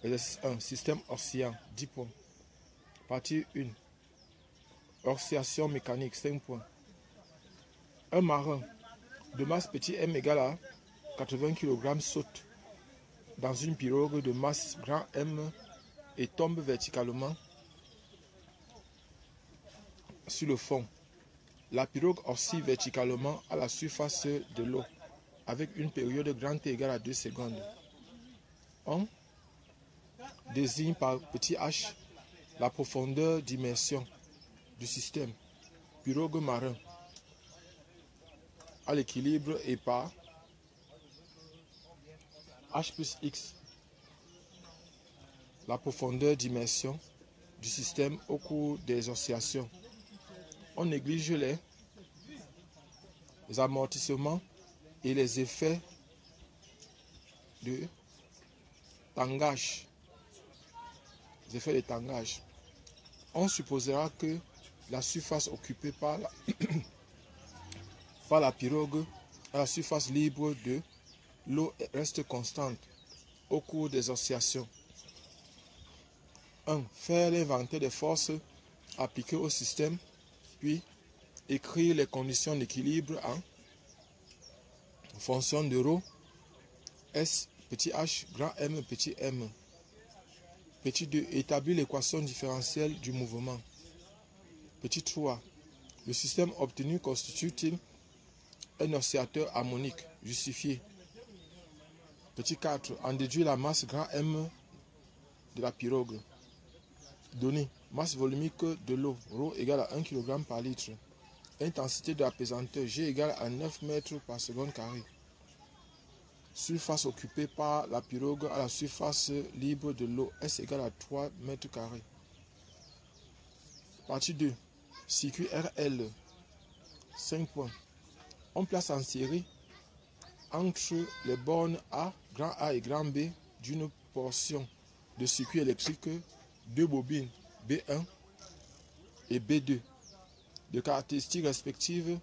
Exercice 1. Système oscillant, 10 points. Partie 1. Oscillation mécanique, 5 points. Un marin de masse petit m égale à 80 kg saute dans une pirogue de masse grand M et tombe verticalement sur le fond. La pirogue oscille verticalement à la surface de l'eau avec une période grand T égale à 2 secondes. On désigne par petit h la profondeur d'immersion du système pirogue marin à l'équilibre et par h plus x la profondeur d'immersion du système au cours des oscillations. On néglige les amortissements et les effets de tangage. On supposera que la surface occupée par la pirogue à la surface libre de l'eau reste constante au cours des oscillations. 1. Faire l'inventaire des forces appliquées au système, puis écrire les conditions d'équilibre en fonction de ρ, S, petit h, grand M, petit m. Petit 2. Établir l'équation différentielle du mouvement. Petit 3. Le système obtenu constitue-t-il un oscillateur harmonique justifié? Petit 4. En déduire la masse grand M de la pirogue. Données. Masse volumique de l'eau, ρ égale à 1 kg par litre. Intensité de la pesanteur, G égale à 9 mètres par seconde carré. Surface occupée par la pirogue à la surface libre de l'eau, S égale à 3 mètres carrés. Partie 2. Circuit RL. 5 points. On place en série entre les bornes A, grand A et grand B d'une portion de circuit électrique deux bobines B1 et B2 de caractéristiques respectives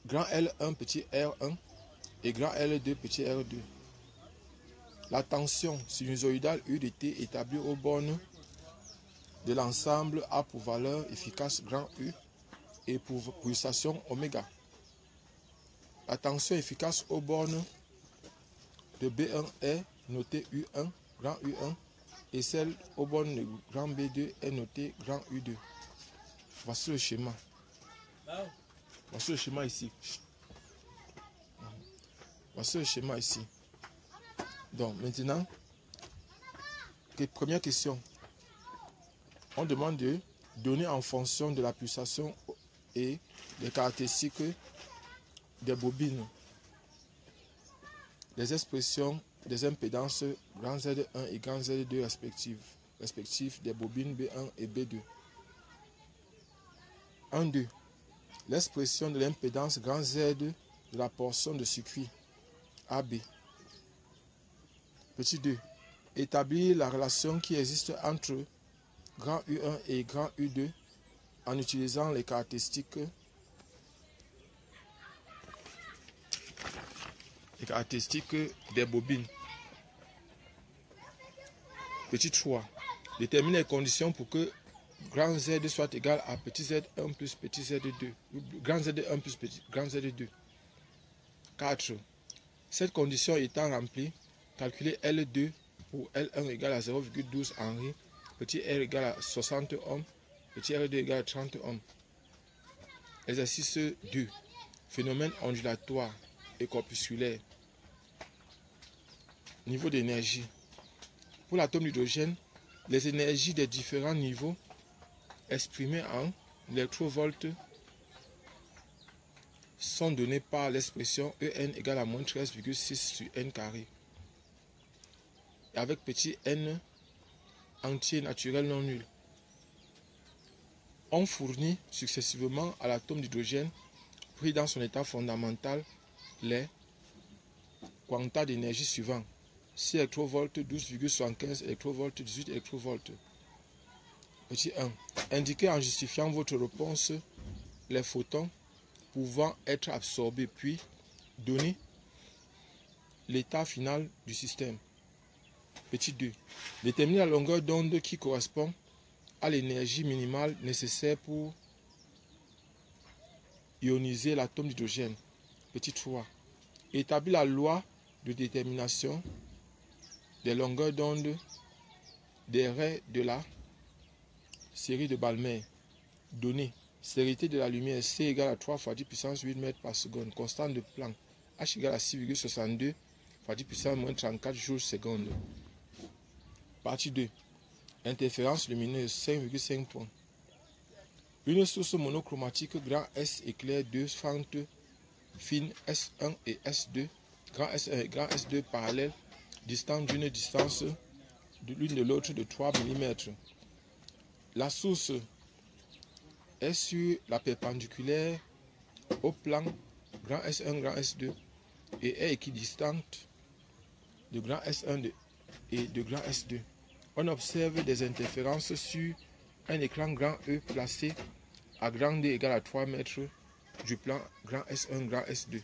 grand L1 petit R1 et grand L2 petit R2. La tension sinusoïdale U de T établie aux bornes de l'ensemble a pour valeur efficace grand U et pour pulsation oméga. La tension efficace aux bornes de B1 est notée U1, grand U1, et celle aux bornes de grand B2 est notée grand U2. Voici le schéma. Voici le schéma ici. Voici le schéma ici. Donc maintenant, première question. On demande de donner en fonction de la pulsation et des caractéristiques des bobines les expressions des impédances grand Z1 et grand Z2 respectifs des bobines B1 et B2. 1.2. L'expression de l'impédance grand Z de la portion de circuit AB. Petit 2. Établir la relation qui existe entre grand U1 et grand U2 en utilisant les caractéristiques des bobines. Petit 3. Déterminer les conditions pour que grand Z soit égal à petit Z1 plus petit Z2. Grand Z1 plus grand Z2. 4. Cette condition étant remplie, calculer L2 pour L1 égale à 0,12 Henri, petit R égale à 60 ohms, petit R2 égale à 30 ohms. Exercice 2. Phénomène ondulatoire et corpusculaire. Niveau d'énergie. Pour l'atome d'hydrogène, les énergies des différents niveaux exprimées en électrovolts sont données par l'expression En égale à moins 13,6 sur N carré. Et avec petit n entier naturel non nul. On fournit successivement à l'atome d'hydrogène, pris dans son état fondamental, les quanta d'énergie suivants. 6 électrovolts, 12,75 électrovolts, 18 électrovolts. Petit 1. Indiquez en justifiant votre réponse les photons pouvant être absorbés, puis donnez l'état final du système. Petit 2. Déterminer la longueur d'onde qui correspond à l'énergie minimale nécessaire pour ioniser l'atome d'hydrogène. Petit 3. Établir la loi de détermination des longueurs d'onde des raies de la série de Balmer. Données. Célérité de la lumière C égale à 3 fois 10 puissance 8 mètres par seconde. Constante de Planck H égale à 6,62 fois 10 puissance moins 34 joules seconde. Partie 2. Interférence lumineuse 5,5 points. Une source monochromatique grand S éclaire deux fentes fines S1 et S2, grand S1 et grand S2 parallèles, distants d'une distance de l'une de l'autre de 3 mm. La source est sur la perpendiculaire au plan grand S1, grand S2 et est équidistante de grand S1 et de grand S2. On observe des interférences sur un écran grand E placé à grand D égale à 3 mètres du plan grand S1, grand S2.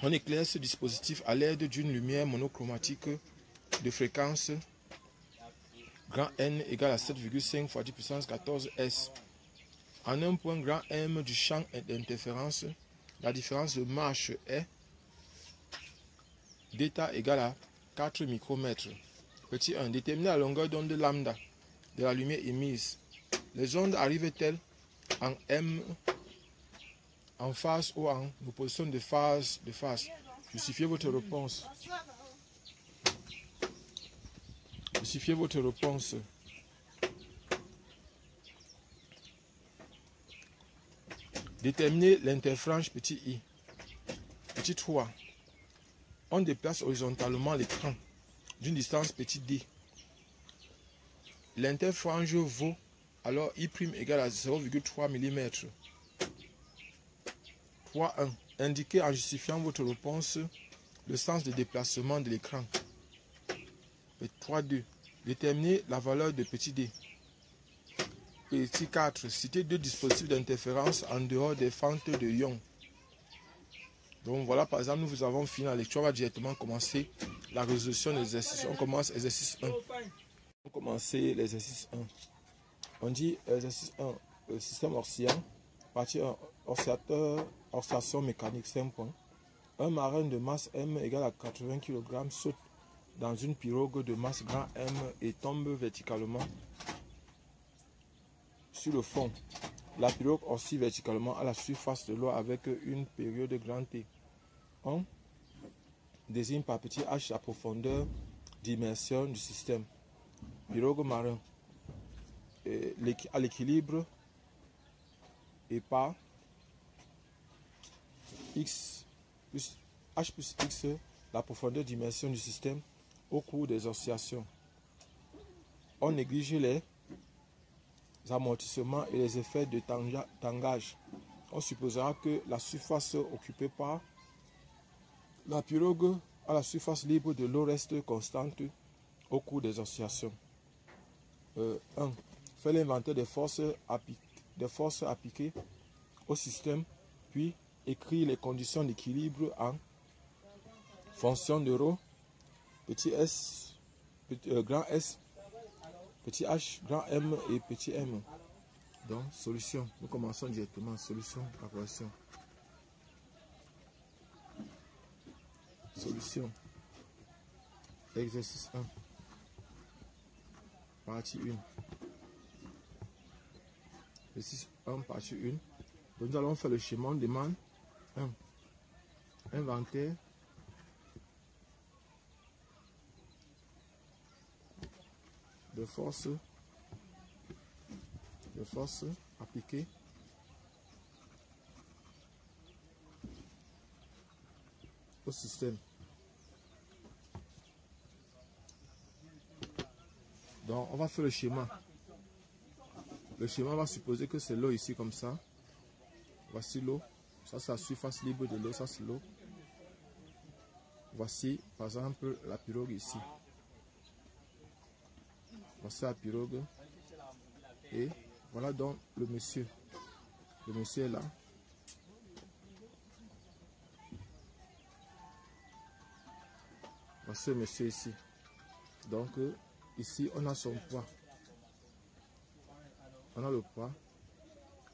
On éclaire ce dispositif à l'aide d'une lumière monochromatique de fréquence grand N égale à 7,5 fois 10 puissance 14 S. En un point grand M du champ d'interférence, la différence de marche est d'état égale à 4 micromètres. Petit 1. Déterminer la longueur d'onde lambda de la lumière émise. Les ondes arrivent-elles en M en phase ou en opposition de phase Justifiez votre réponse. Justifiez votre réponse. Déterminer l'interfrange petit i. Petit 3. On déplace horizontalement l'écran d'une distance petit d. L'interfrange vaut alors I' égale à 0,3 mm. 3.1. Indiquez en justifiant votre réponse le sens de déplacement de l'écran. 3.2. Déterminez la valeur de petit d. Petit 4. Citez deux dispositifs d'interférence en dehors des fentes de ions. Donc voilà, par exemple, nous avons fini la lecture. On va directement commencer la résolution de l'exercice. On commence exercice 1. On commence l'exercice 1. On dit exercice 1, système oscillant, partie 1, oscillateur, oscillation mécanique, 5 points. Un marin de masse M égale à 80 kg saute dans une pirogue de masse grand M et tombe verticalement sur le fond. La pirogue oscille verticalement à la surface de l'eau avec une période grand T. On désigne par petit h la profondeur d'immersion du système. Pirogue marin à l'équilibre et par x plus h plus x la profondeur d'immersion du système au cours des oscillations. On néglige les amortissements et les effets de tangage. On supposera que la surface occupée par la pirogue à la surface libre de l'eau reste constante au cours des oscillations. 1. Faire l'inventaire des forces appliquées au système, puis écrire les conditions d'équilibre en fonction de ρ, petit s, grand S, petit h, grand M et petit m. Donc, solution. Nous commençons directement. Solution, équation. Solution. Exercice 1. Partie 1. Exercice 1, partie 1. Nous allons faire le schéma. On demande 1. Inventaire de forces appliquées au système. Donc, on va faire le schéma. Le schéma va supposer que c'est l'eau ici comme ça. Voici l'eau. Ça, c'est la surface libre de l'eau. Ça, c'est l'eau. Voici, par exemple, la pirogue ici. Voici la pirogue. Et voilà donc le monsieur. Le monsieur est là. ce monsieur ici. Donc, ici, on a son poids. On a le poids.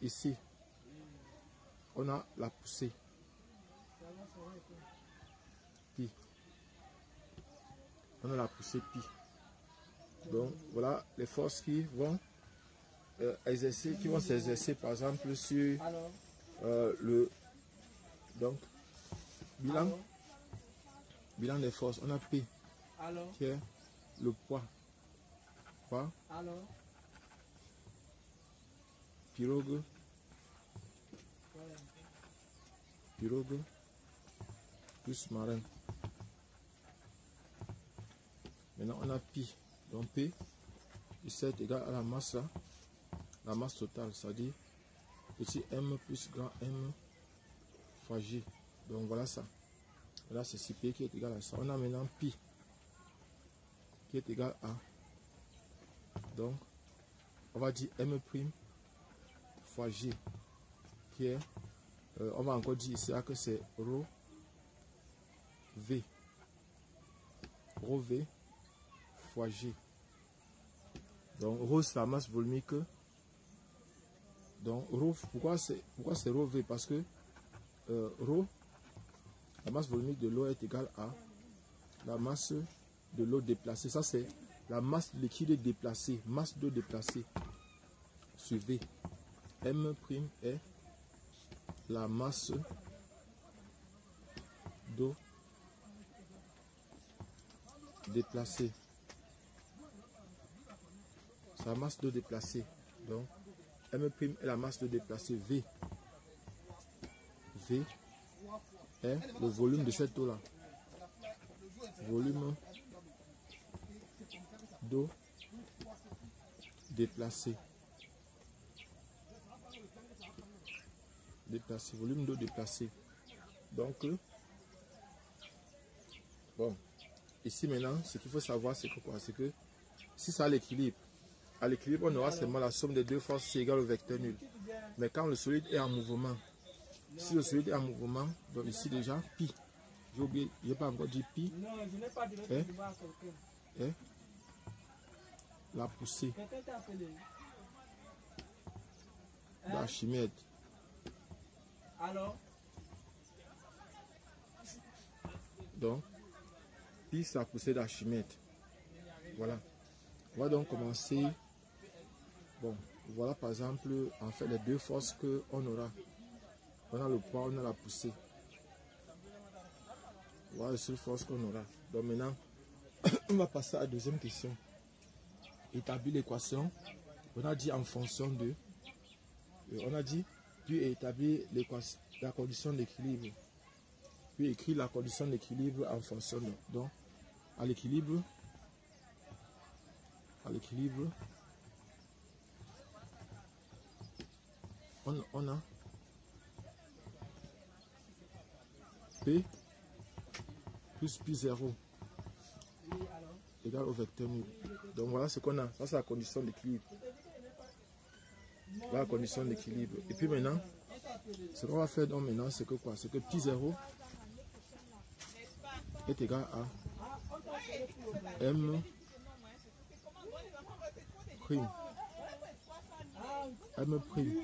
Ici, on a la poussée. Pi. On a la poussée pi. Donc, voilà les forces qui vont s'exercer, par exemple, sur le bilan des forces. On a P, qui est le poids. Pirogue plus marin. Maintenant, on a pi. Donc P, ici est égal à la masse totale, c'est-à-dire petit m plus grand M fois G. Donc voilà ça. Là, c'est P qui est égal à ça. On a maintenant pi qui est égal à. Donc, on va dire M' fois G qui est. On va encore dire ici que c'est ρ V. Rho V fois G. Donc, ρ c'est la masse volumique. Donc, ρ, pourquoi c'est ρ V? Parce que ρ, la masse volumique de l'eau est égale à la masse de l'eau déplacée. Ça, c'est la masse liquide déplacée, masse d'eau déplacée sur V. M' est la masse d'eau déplacée. C'est la masse d'eau déplacée. Donc, M' est la masse d'eau déplacée. V est le volume de cette eau-là. Volume d'eau déplacée. Volume d'eau déplacée. Donc, bon, ici maintenant, ce qu'il faut savoir, c'est que quoi? C'est que si ça a l'équilibre, à l'équilibre, on aura seulement la somme des deux forces C égale au vecteur nul. Mais quand le solide est en mouvement, si le solide est en mouvement, donc ici déjà, pi. J'ai oublié, je n'ai pas encore dit pi. Et la poussée d'Archimède. Donc, pi c'est la poussée d'Archimède. Voilà. On va donc commencer. Bon, voilà par exemple, en fait, les deux forces qu'on aura. On a le poids, on a la poussée. Voilà les seules forces qu'on aura. Donc maintenant, on va passer à la deuxième question. Établir l'équation. On a dit en fonction de. On a dit, puis établir la condition d'équilibre. Puis écrire la condition d'équilibre en fonction de. Donc, à l'équilibre, on a P plus pi 0 égale au vecteur nul. Donc voilà ce qu'on a. Ça, c'est la condition d'équilibre. Voilà la condition d'équilibre. Et puis maintenant, ce qu'on va faire donc maintenant, c'est que quoi? C'est que pi 0 est égal à M prime. M prime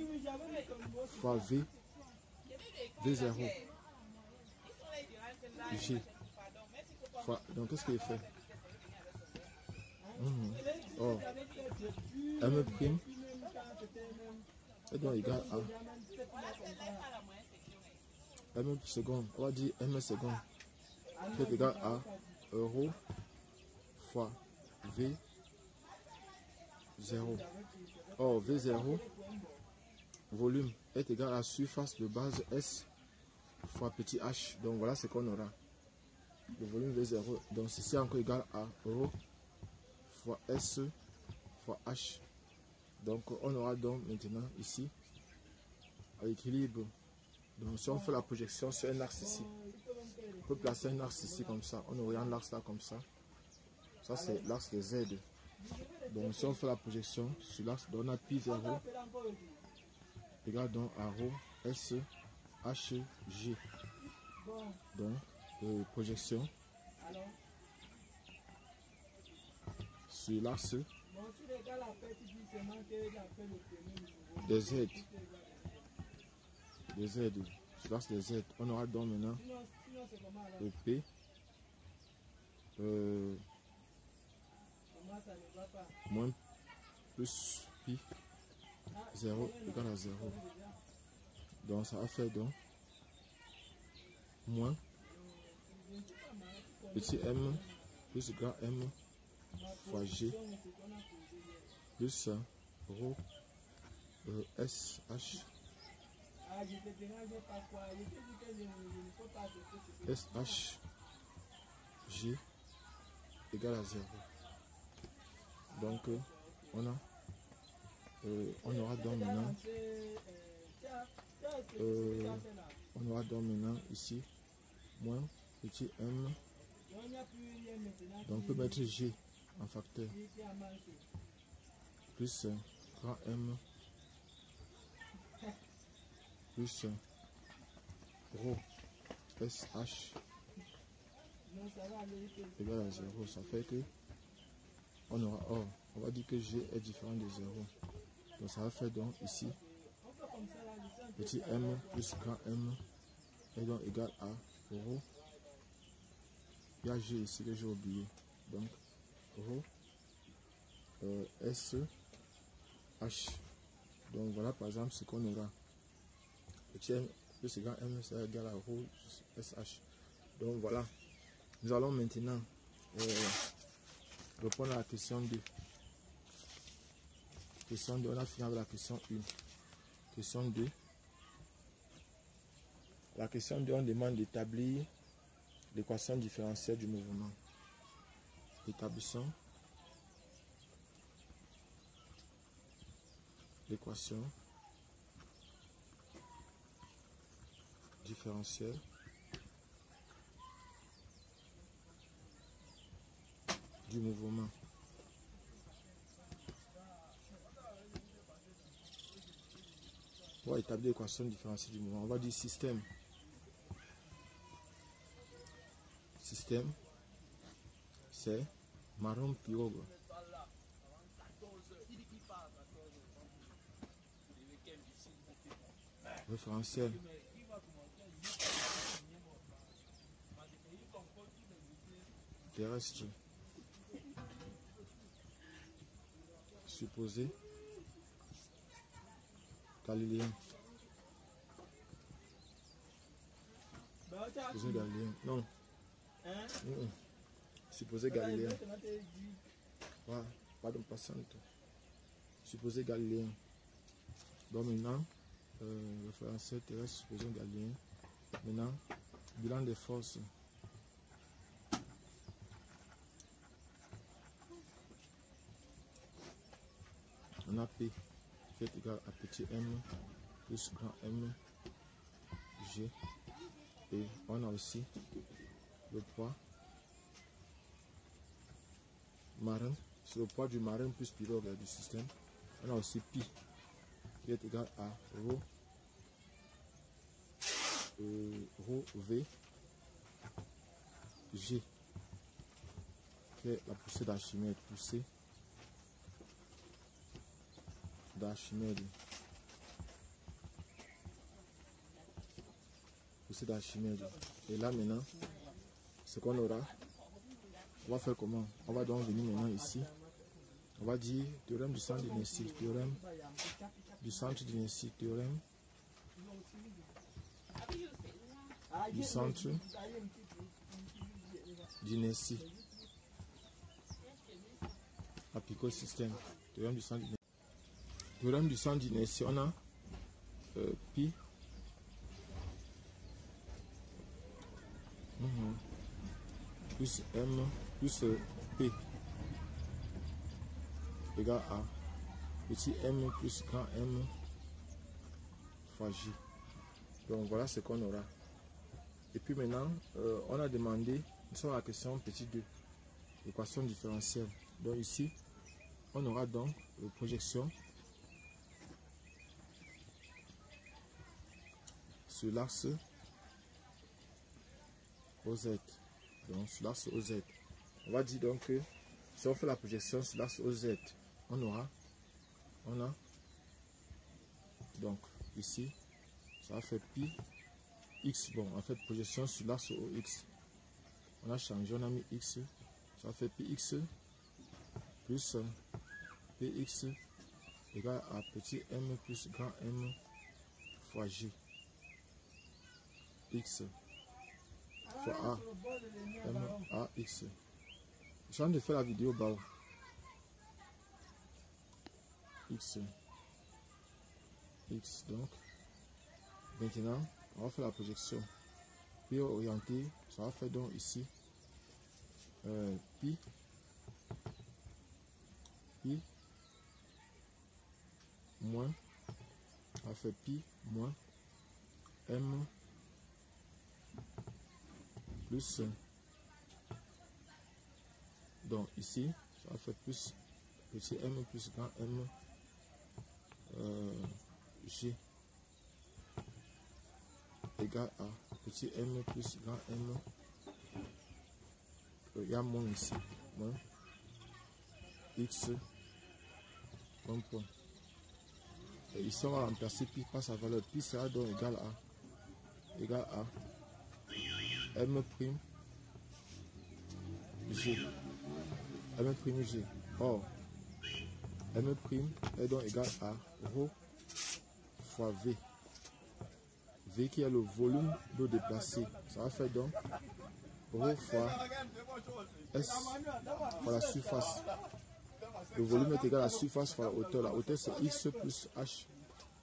fois V 0 G. Donc qu'est-ce qu'il fait? Oh, M prime est donc égal à M seconde. On va dire M seconde qui est égal à euro fois V 0. Or, V0, volume, est égal à surface de base S fois petit h. Donc voilà ce qu'on aura. Le volume V0. Donc ceci est encore égal à ρ fois S fois H. Donc on aura donc maintenant ici à l'équilibre. Donc si on fait la projection sur un axe ici, on peut placer un axe ici comme ça. On oriente l'axe là comme ça. Ça c'est l'axe de Z. Donc si on fait la projection sur l'axe, on a pi 0 égale donc à ρ S H G. Donc projection sur l'axe des Z. Des Z. Sur l'axe des Z. On aura donc maintenant le P. Moins plus pi 0 égale à 0. Donc ça va faire donc moins petit m plus grand M fois G plus rho SH G égale à 0. Donc on aura donc maintenant ici moins petit m. Donc on peut mettre G en facteur plus grand M plus rho SH égale à 0. Ça fait que on aura on va dire que G est différent de 0. Donc ça va faire donc ici petit m plus grand M est donc égal à rho. Il y a G ici que j'ai oublié. Donc rho SH. Donc voilà par exemple ce qu'on aura. Petit m plus grand M c'est égal à rho SH. Donc voilà. Nous allons maintenant répondre à la question 2. Question 2, on a fini avec la question 1. Question 2. La question 2, on demande d'établir l'équation différentielle du mouvement. Établissons l'équation différentielle du mouvement. On va établir l'équation différentielle du mouvement. On va dire système. Système, c'est marron pirogue. Référentiel. Terrestre. Supposé. Galiléen. Supposé galiléen. Non. Supposé galiléen. Voilà. Pardon, passante. Supposé galiléen. Donc maintenant, référentiel terrestre, supposé galiléen. Maintenant, bilan des forces. On a P qui est égal à petit m plus grand M G. Et on a aussi le poids marin. C'est le poids du marin plus pirogue du système. On a aussi pi qui est égal à rho V G qui est la poussée d'Archimède. Poussée d'Archimède. Poussée d'Archimède. Et là maintenant, ce qu'on aura, on va faire comment? On va donc venir maintenant ici. On va dire théorème du centre d'inertie, théorème du centre d'inertie, théorème du centre d'inertie. Appliqué au système. Théorème du centre d'inertie. Théorème du centre d'inertie, on a pi plus m plus p égale à petit m plus grand M fois J. Donc voilà ce qu'on aura. Et puis maintenant, on a demandé, nous sommes à la question petit 2, équation différentielle. Donc ici, on aura donc projection sur l'axe OZ. Donc sur l'axe OZ. On va dire donc que Si on fait la projection sur l'axe OZ, on a donc ici, ça va faire pi x. Bon, en fait, projection sur l'axe OX. On a changé, on a mis x, ça va faire pi x plus px égale à petit m plus grand M fois g. X fois A, M, A, X. Je viens de faire la vidéo bas. X, X donc. Maintenant, on va faire la projection. Pi orienté, ça va faire donc ici pi moins, on va faire pi moins M plus, donc ici, ça va faire plus petit M plus grand M G égale à petit M plus grand M. Il y a moins ici, moins X point. Et ici, on va remplacer pi par sa valeur. Pi sera donc égal à M prime G. M prime G. Or, M prime est donc égal à ρ fois V. V qui est le volume d'eau déplacée. Ça va faire donc ρ fois S fois la surface. Le volume est égal à la surface fois la hauteur. La hauteur c'est X plus H.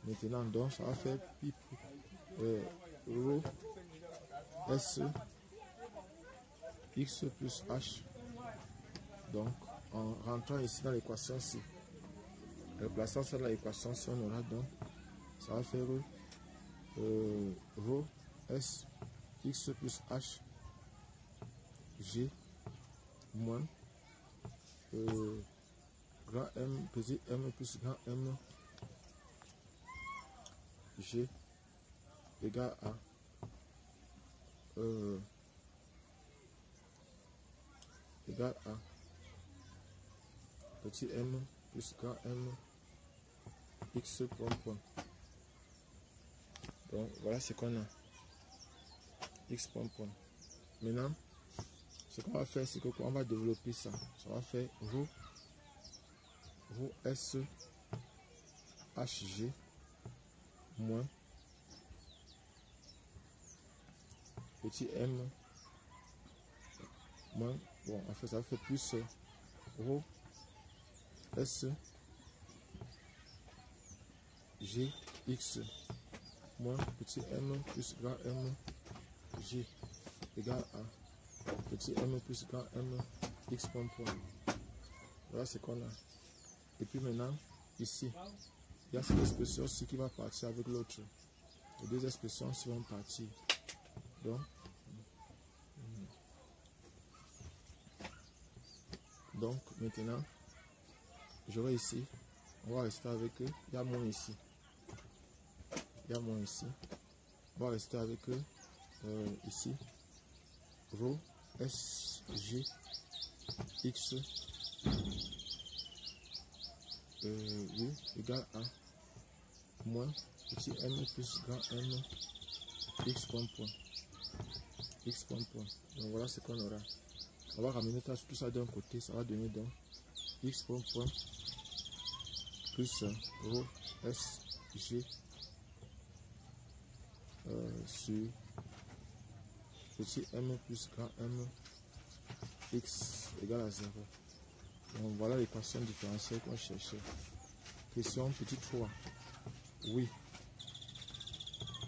Maintenant, donc ça va faire pi ρ S X plus H. Donc, en rentrant ici dans l'équation ci, replaçant ça dans l'équation ci, on aura donc, ça va faire ρ S X plus H G moins grand M, petit M plus grand M G égale à petit M plus grand M X point. Donc voilà ce qu'on a. X point. Maintenant, ce qu'on va faire, c'est qu'on va développer ça. Ça va faire ρ S HG moins petit M moins, bon, en fait, ça fait plus ρ S G X moins petit M plus grand M G égale à petit M plus grand M X point. Voilà ce qu'on a. Et puis maintenant, ici, il y a cette expression-ci qui va partir avec l'autre. Les deux expressions-ci vont partir. Donc maintenant, j'aurai ici, on va rester avec eux. Il y a moins ici. Il y a moins ici. On va rester avec eux. Ici, ρ S G X oui, égale à moins petit M plus grand M X point. X point. Donc voilà ce qu'on aura. On va ramener tout ça d'un côté, ça va donner donc X point plus ρ S G sur petit M plus grand M X égale à 0. Donc voilà l'équation différentielle qu'on cherchait. Question petit 3. Oui,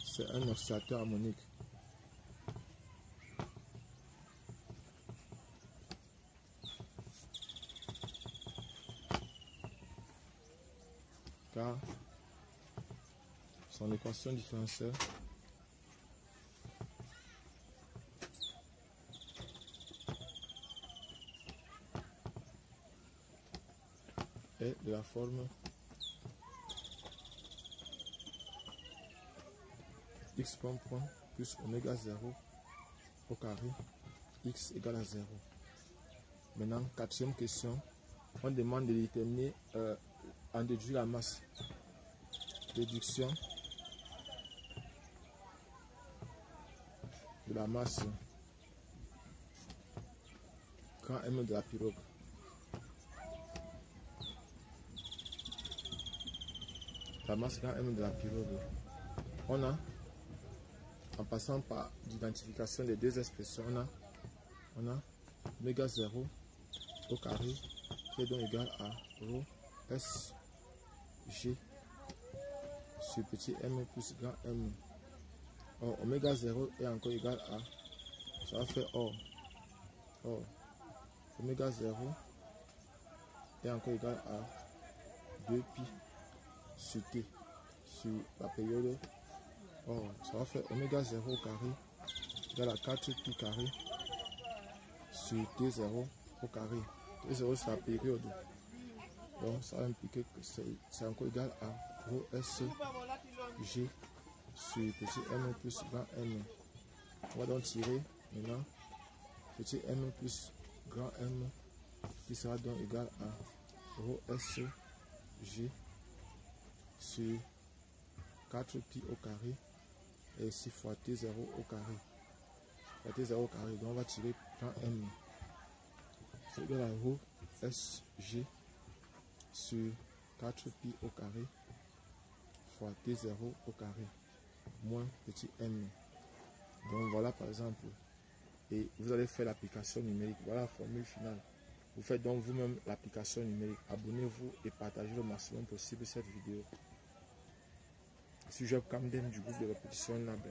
c'est un oscillateur harmonique. Car son équation différentielle est de la forme x point plus oméga 0 au carré x égale à 0. Maintenant, quatrième question. On demande de déterminer, en déduire la masse. Déduction de la masse grand M de la pirogue. La masse grand M de la pirogue. On a, en passant par l'identification des deux expressions, on a oméga 0 au carré qui est donc égal à rho S G sur petit m plus grand M. Or, oméga 0 est encore égal à, ça va faire or, oméga 0 est encore égal à 2pi sur t sur la période. Or, ça va faire oméga 0 au carré égal à 4pi carré sur t0 au carré. T0 c'est la période. Donc, ça va impliquer que c'est encore égal à rho S G sur petit m plus grand M. On va donc tirer maintenant petit m plus grand M qui sera donc égal à rho S G sur 4pi au carré et 6 fois T0 au carré. T0 au carré, donc on va tirer grand M. C'est égal à rho S G sur 4pi au carré fois T0 au carré moins petit m. Donc voilà par exemple, et vous allez faire l'application numérique. Voilà la formule finale. Vous faites donc vous-même l'application numérique. Abonnez-vous et partagez le maximum possible cette vidéo. Si je Camden du groupe de répétition NAB.